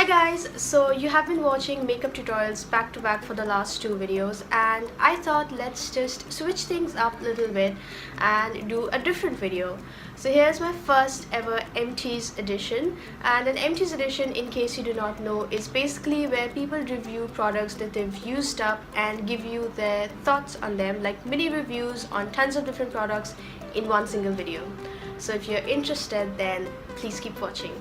Hi guys, so you have been watching makeup tutorials back to back for the last two videos, and I thought let's just switch things up a little bit and do a different video. So here's my first ever Empties edition, and an Empties edition, in case you do not know, is basically where people review products that they've used up and give you their thoughts on them, like mini reviews on tons of different products in one single video. So if you're interested, then please keep watching.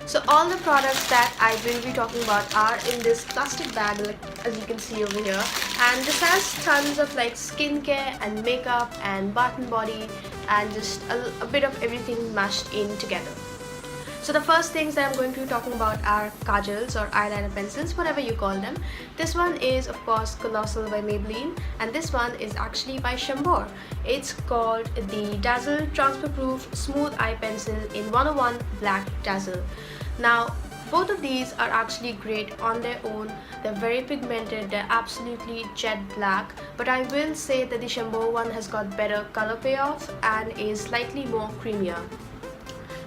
So all the products that I will be talking about are in this plastic bag, like as you can see over here, and this has tons of like skincare and makeup and bath and body and just a bit of everything mashed in together. So the first things that I'm going to be talking about are Kajals or eyeliner pencils, whatever you call them. This one is of course Colossal by Maybelline, and this one is actually by Chambor. It's called the Dazzle Transfer Proof Smooth Eye Pencil in 101 Black Dazzle. Now both of these are actually great on their own. They're very pigmented, they're absolutely jet black, but I will say that the Chambor one has got better color payoff and is slightly more creamier.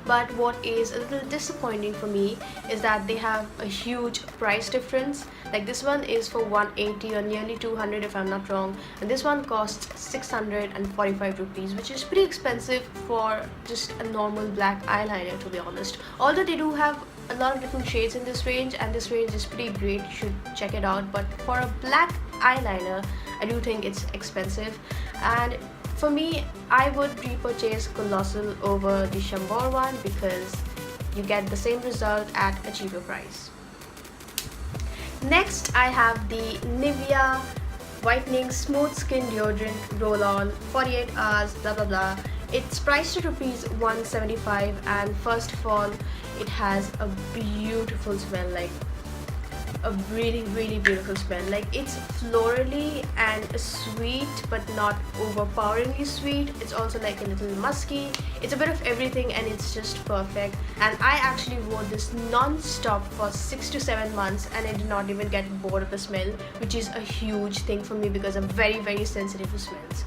But what is a little disappointing for me is that they have a huge price difference. Like this one is for 180 or nearly 200 if I'm not wrong, and this one costs 645 rupees, which is pretty expensive for just a normal black eyeliner, to be honest. Although they do have a lot of different shades in this range, and this range is pretty great, you should check it out, but for a black eyeliner I do think it's expensive. And for me, I would repurchase Colossal over the Chambor one because you get the same result at a cheaper price. Next, I have the Nivea Whitening Smooth Skin Deodorant Roll-On 48 hours blah blah blah. It's priced at rupees 175, and first of all, it has a beautiful smell, like a really beautiful smell. Like it's florally and sweet, but not overpoweringly sweet. It's also like a little musky. It's a bit of everything, and it's just perfect. And I actually wore this non-stop for 6 to 7 months, and I did not even get bored of the smell, which is a huge thing for me because I'm very sensitive to smells.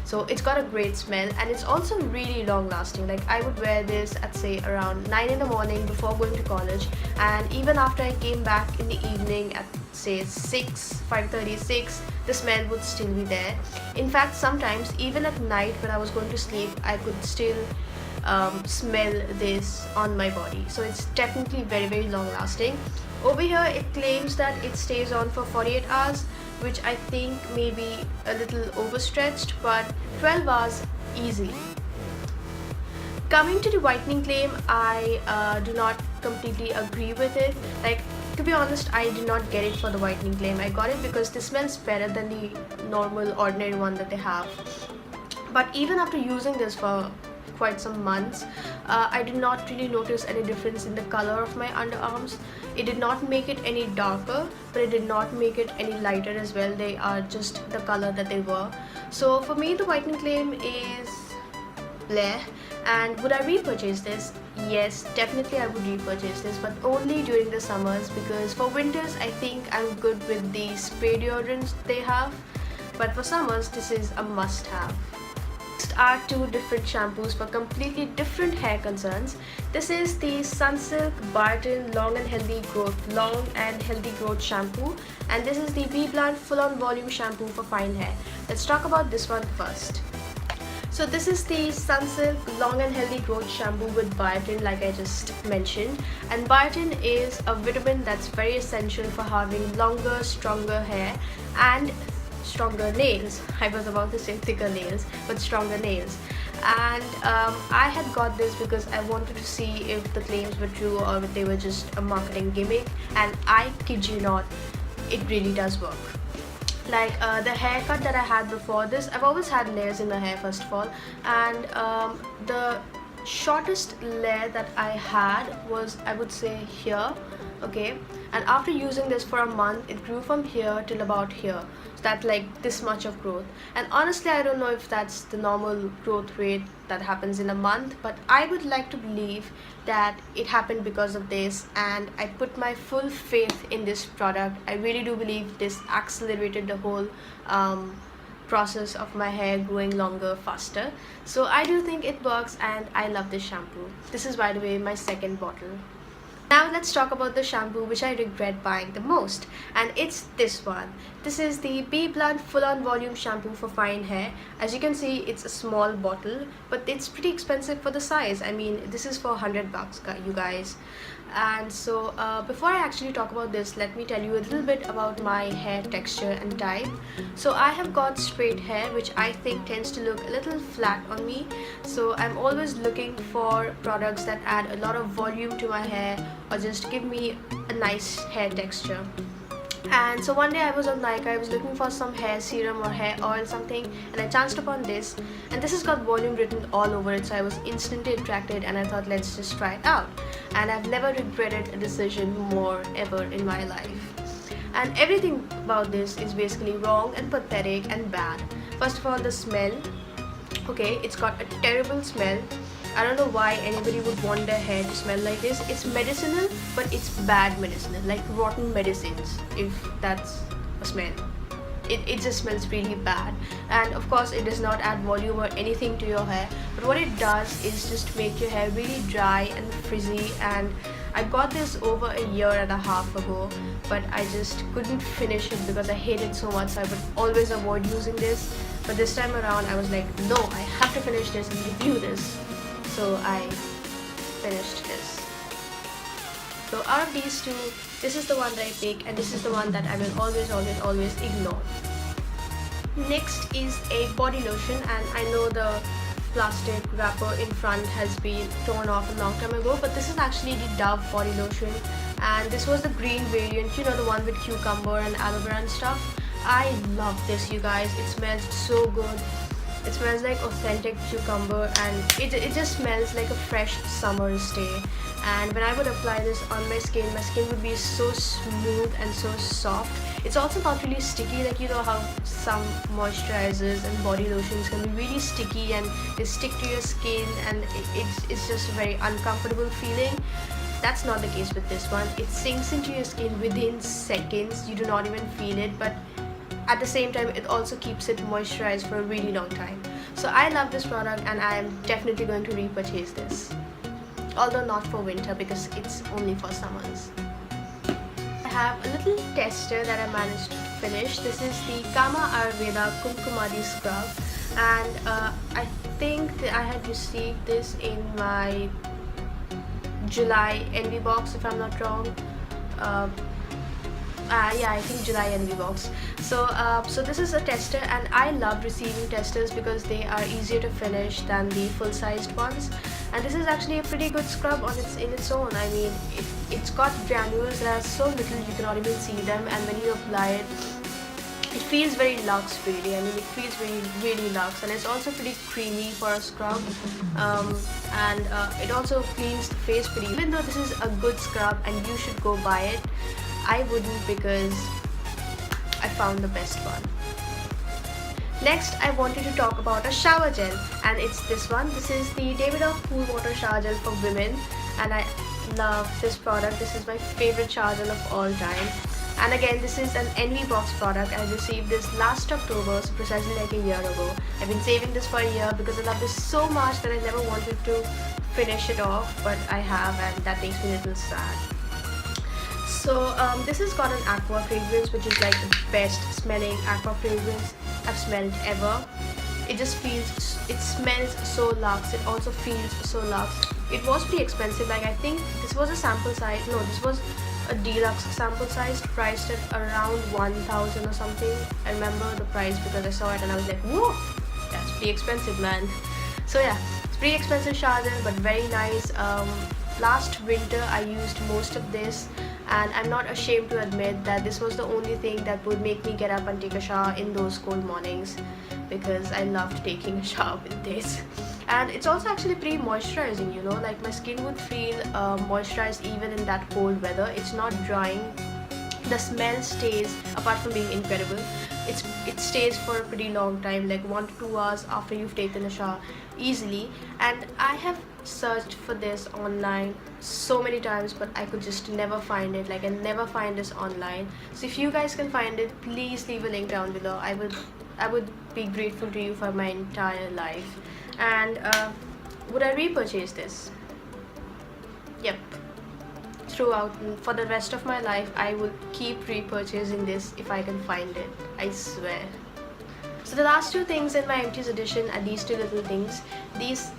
So it's got a great smell, and it's also really long lasting. Like I would wear this at say around 9 in the morning before going to college, and even after I came back in the evening at say 5:36, the smell would still be there. In fact, sometimes even at night when I was going to sleep, I could still smell this on my body. So it's definitely very long lasting. Over here it claims that it stays on for 48 hours, which I think may be a little overstretched, but 12 hours easily. Coming to the whitening claim, I do not completely agree with it. Like, to be honest, I did not get it for the whitening claim. I got it because this smells better than the normal ordinary one that they have. But even after using this for quite some months, I did not really notice any difference in the color of my underarms. It did not make it any darker, but it did not make it any lighter as well. They are just the color that they were. So for me, the whitening claim is bleh. And would I repurchase this? Yes, definitely I would repurchase this, but only during the summers, because for winters I think I'm good with the spray deodorants they have, but for summers this is a must-have. Next are two different shampoos for completely different hair concerns. This is the Sunsilk Biotin Long and Healthy Growth Shampoo, and this is the Bblunt Full On Volume Shampoo for fine hair. Let's talk about this one first. So this is the Sunsilk Long and Healthy Growth Shampoo with Biotin, like I just mentioned. And Biotin is a vitamin that's very essential for having longer, stronger hair and stronger nails. I was about to say thicker nails, but stronger nails. And I had got this because I wanted to see if the claims were true or if they were just a marketing gimmick, and I kid you not, it really does work. Like the haircut that I had before this, I've always had layers in my hair first of all, and the shortest layer that I had was, I would say, here, okay, and after using this for a month, it grew from here till about here. So that's like this much of growth, and honestly I don't know if that's the normal growth rate that happens in a month, but I would like to believe that it happened because of this, and I put my full faith in this product. I really do believe this accelerated the whole process of my hair growing longer faster. So I do think it works, and I love this shampoo. This is, by the way, my second bottle. Now let's talk about the shampoo which I regret buying the most, and it's this one. This is the Bblunt Full On Volume Shampoo for fine hair. As you can see, it's a small bottle, but it's pretty expensive for the size. I mean, this is for 100 bucks, you guys. And so before I actually talk about this, let me tell you a little bit about my hair texture and type. So I have got straight hair, which I think tends to look a little flat on me, so I'm always looking for products that add a lot of volume to my hair or just give me a nice hair texture. And so one day I was on Nike, I was looking for some hair serum or hair oil something, and I chanced upon this, and this has got volume written all over it, so I was instantly attracted and I thought, let's just try it out. And I've never regretted a decision more ever in my life. And everything about this is basically wrong and pathetic and bad. First of all, the smell. Okay, it's got a terrible smell. I don't know why anybody would want their hair to smell like this. It's medicinal, but it's bad medicinal, like rotten medicines, if that's a smell. It just smells really bad. And of course, it does not add volume or anything to your hair, but what it does is just make your hair really dry and frizzy. And I got this over a year and a half ago, but I just couldn't finish it because I hate it so much, so I would always avoid using this. But this time around I was like, no, I have to finish this and review this. So I finished this. So out of these two, this is the one that I pick, and this is the one that I will always ignore. Next is a body lotion, and I know the plastic wrapper in front has been torn off a long time ago, but this is actually the Dove body lotion, and this was the green variant, you know, the one with cucumber and aloe vera and stuff. I love this, you guys. It smells so good. It smells like authentic cucumber, and it just smells like a fresh summer's day. And when I would apply this on my skin would be so smooth and so soft. It's also not really sticky, like you know how some moisturizers and body lotions can be really sticky and they stick to your skin, and it's just a very uncomfortable feeling. That's not the case with this one. It sinks into your skin within seconds. You do not even feel it, but at the same time it also keeps it moisturized for a really long time. So I love this product, and I am definitely going to repurchase this, although not for winter because it's only for summers. I have a little tester that I managed to finish. This is the Kama Ayurveda Kumkumadi scrub, and I think that I had received this in my July envy box, if I'm not wrong. Yeah, I think July envy box. So this is a tester, and I love receiving testers because they are easier to finish than the full-sized ones. And this is actually a pretty good scrub in its own. I mean, it's got granules that are so little you cannot even see them, and when you apply it, it feels very luxe really. I mean, it feels really luxe, and it's also pretty creamy for a scrub. And it also cleans the face pretty. Even though this is a good scrub and you should go buy it, I wouldn't, because I found the best one. Next, I wanted to talk about a shower gel, and it's this one. This is the Davidoff Cool Water Shower Gel for women, and I love this product. This is my favorite shower gel of all time. And again, this is an envy box product. I received this last October, so precisely like a year ago. I've been saving this for a year because I love this so much that I never wanted to finish it off, but I have, and that makes me a little sad. So this has got an aqua fragrance, which is like the best smelling aqua fragrance I've smelled ever. It smells so luxe. It also feels so luxe. It was pretty expensive. Like, I think this was a sample size. No, this was a deluxe sample size, priced at around 1,000 or something. I remember the price because I saw it and I was like, whoa, that's pretty expensive, man. So yeah, it's pretty expensive shower gel, but very nice. Last winter I used most of this, and I'm not ashamed to admit that this was the only thing that would make me get up and take a shower in those cold mornings, because I loved taking a shower with this. And it's also actually pretty moisturizing, you know, like my skin would feel moisturized even in that cold weather. It's not drying. The smell stays, apart from being incredible, it stays for a pretty long time, like 1 to 2 hours after you've taken a shower easily. And I have searched for this online so many times, but I could just never find it. Like, I never find this online. So if you guys can find it, please leave a link down below. I would be grateful to you for my entire life. And would I repurchase this? Yep. throughout for the rest of my life. I will keep repurchasing this if I can find it, I swear. So the last two things in my Empties edition are these two little things. This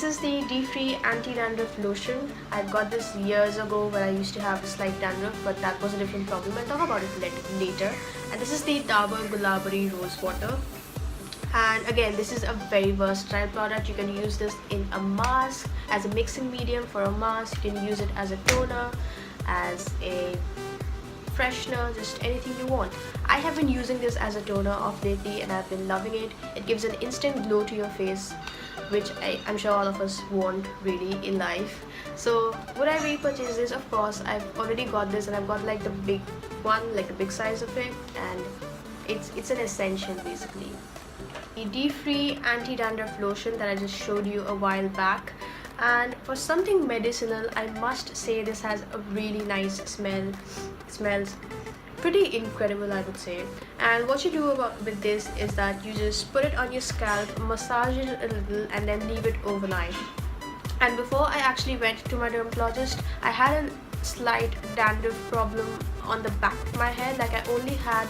is the Free Anti-Dandruff Lotion. I got this years ago when I used to have a slight dandruff, but that was a different problem. I'll talk about it later. And this is the Dabur Gulabari Rose Water. And again, this is a very versatile product. You can use this in a mask, as a mixing medium for a mask. You can use it as a toner, as a freshener, just anything you want. I have been using this as a toner of lately and I've been loving it. It gives an instant glow to your face, which I'm sure all of us want really in life. So would I repurchase this? Of course. I've already got this and I've got like the big one, like the big size of it, and it's an essential basically. The Free Anti-Dandruff Lotion that I just showed you a while back, and for something medicinal, I must say this has a really nice smell. It smells pretty incredible, I would say. And what you do with this is that you just put it on your scalp, massage it a little, and then leave it overnight. And before I actually went to my dermatologist, I had a slight dandruff problem on the back of my head. Like I only had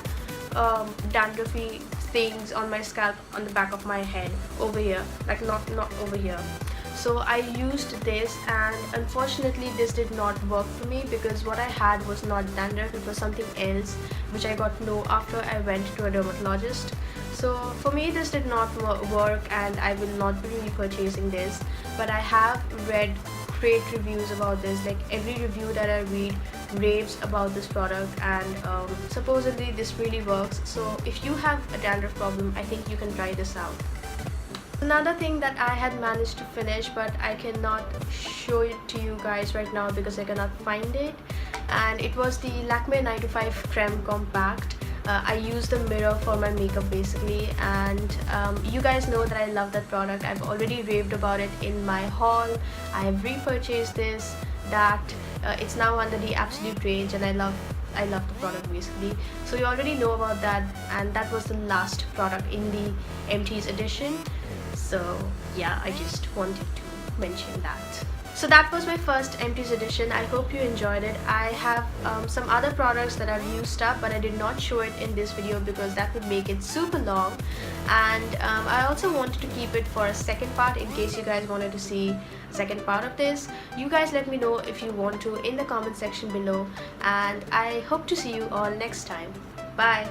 dandruffy things on my scalp on the back of my head over here, like not over here. So I used this, and unfortunately this did not work for me because what I had was not dandruff, it was something else which I got to know after I went to a dermatologist. So for me this did not work and I will not be repurchasing this. But I have read great reviews about this. Like every review that I read raves about this product, and supposedly this really works. So if you have a dandruff problem, I think you can try this out. Another thing that I had managed to finish, but I cannot show it to you guys right now because I cannot find it, and it was the Lakme 9 to 5 Creme Compact. I use the mirror for my makeup basically, and you guys know that I love that product. I've already raved about it in my haul. I have repurchased this, it's now under the Absolute range, and I love the product basically. So you already know about that, and that was the last product in the Empties edition. So yeah, I just wanted to mention that. So that was my first Empties edition. I hope you enjoyed it. I have some other products that I've used up, but I did not show it in this video because that would make it super long. And I also wanted to keep it for a second part in case you guys wanted to see second part of this. You guys let me know if you want to in the comment section below, and I hope to see you all next time. Bye.